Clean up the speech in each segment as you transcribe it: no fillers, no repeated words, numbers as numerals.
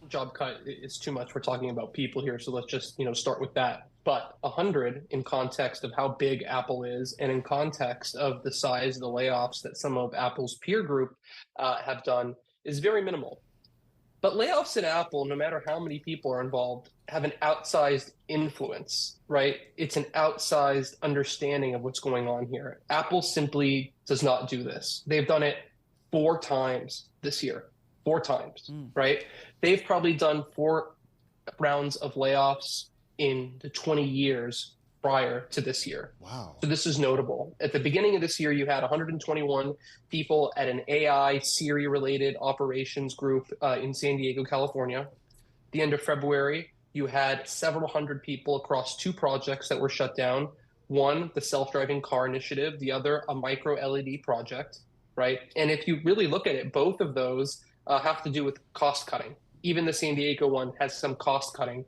job cut is too much. We're talking about people here, so let's just start with that. But 100 in context of how big Apple is, and in context of the size of the layoffs that some of Apple's peer group have done, is very minimal. But layoffs at Apple, no matter how many people are involved, have an outsized influence, right? It's an outsized understanding of what's going on here. Apple simply does not do this. They've done it 4 times this year, 4 times, right? They've probably done 4 rounds of layoffs in the 20 years prior to this year. Wow. So this is notable. At the beginning of this year, you had 121 people at an AI Siri related operations group in San Diego, California. The end of February, you had several hundred people across 2 projects that were shut down. One, the self-driving car initiative, the other, a micro LED project, right? And if you really look at it, both of those have to do with cost cutting. Even the San Diego one has some cost cutting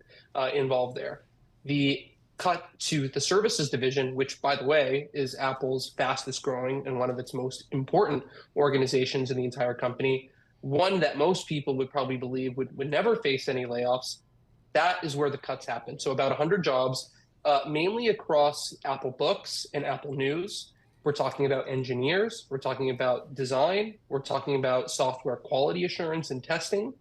involved there. The cut to the services division, which, by the way, is Apple's fastest growing and one of its most important organizations in the entire company, one that most people would probably believe would never face any layoffs. That is where the cuts happen. So about 100 jobs, mainly across Apple Books and Apple News. We're talking about engineers. We're talking about design. We're talking about software quality assurance and testing.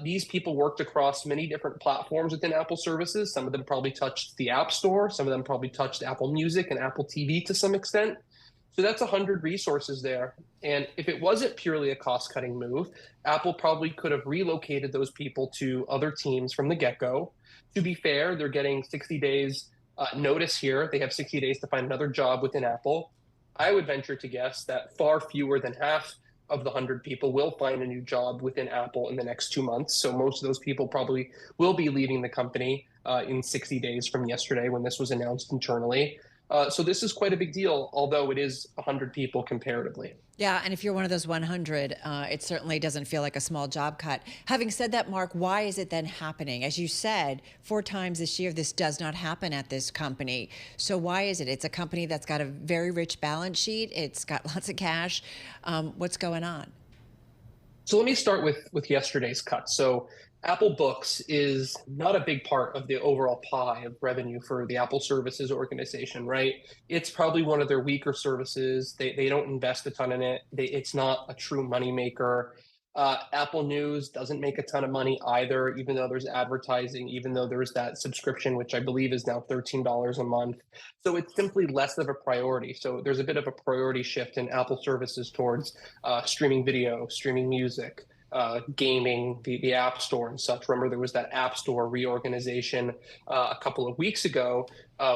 These people worked across many different platforms within Apple services. Some of them probably touched the App Store. Some of them probably touched Apple Music and Apple TV to some extent. So that's 100 resources there. And if it wasn't purely a cost-cutting move, Apple probably could have relocated those people to other teams from the get-go. To be fair, they're getting 60 days notice here. They have 60 days to find another job within Apple. I would venture to guess that far fewer than half of the 100 people will find a new job within Apple in the next 2 months. So most of those people probably will be leaving the company in 60 days from yesterday when this was announced internally. So this is quite a big deal, although it is 100 people comparatively. Yeah, and if you're one of those 100, it certainly doesn't feel like a small job cut. Having said that, Mark, why is it then happening? As you said, 4 times this year, this does not happen at this company. So why is it? It's a company that's got a very rich balance sheet. It's got lots of cash. What's going on? So let me start with yesterday's cut. So Apple Books is not a big part of the overall pie of revenue for the Apple Services organization, right? It's probably one of their weaker services. They don't invest a ton in it. It's not a true moneymaker. Apple News doesn't make a ton of money either, even though there's advertising, even though there's that subscription, which I believe is now $13 a month. So it's simply less of a priority. So there's a bit of a priority shift in Apple services towards streaming video, streaming music, gaming, the App Store and such. Remember, there was that App Store reorganization a couple of weeks ago,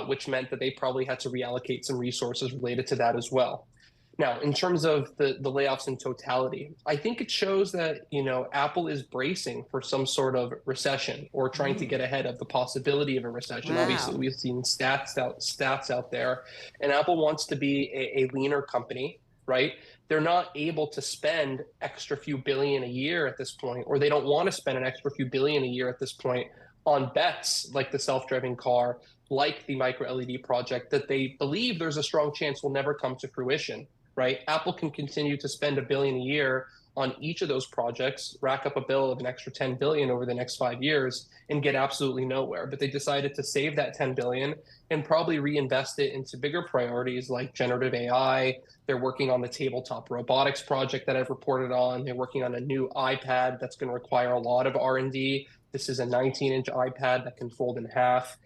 which meant that they probably had to reallocate some resources related to that as well. Now, in terms of the layoffs in totality, I think it shows that, Apple is bracing for some sort of recession or trying to get ahead of the possibility of a recession. Wow. Obviously, we've seen stats out there, and Apple wants to be a leaner company, right? They're not able to spend extra few billion a year at this point, or they don't want to spend an extra few billion a year at this point on bets like the self-driving car, like the micro LED project that they believe there's a strong chance will never come to fruition, right? Apple can continue to spend $1 billion a year on each of those projects, rack up a bill of an extra $10 billion over the next 5 years and get absolutely nowhere. But they decided to save that $10 billion and probably reinvest it into bigger priorities like generative AI. They're working on the tabletop robotics project that I've reported on. They're working on a new iPad that's going to require a lot of R&D. This is a 19-inch iPad that can fold in half.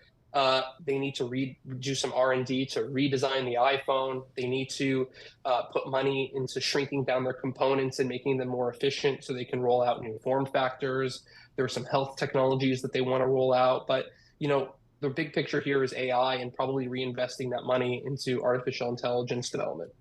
They need to do some R&D to redesign the iPhone. They need to put money into shrinking down their components and making them more efficient so they can roll out new form factors. There are some health technologies that they want to roll out. But, the big picture here is AI and probably reinvesting that money into artificial intelligence development.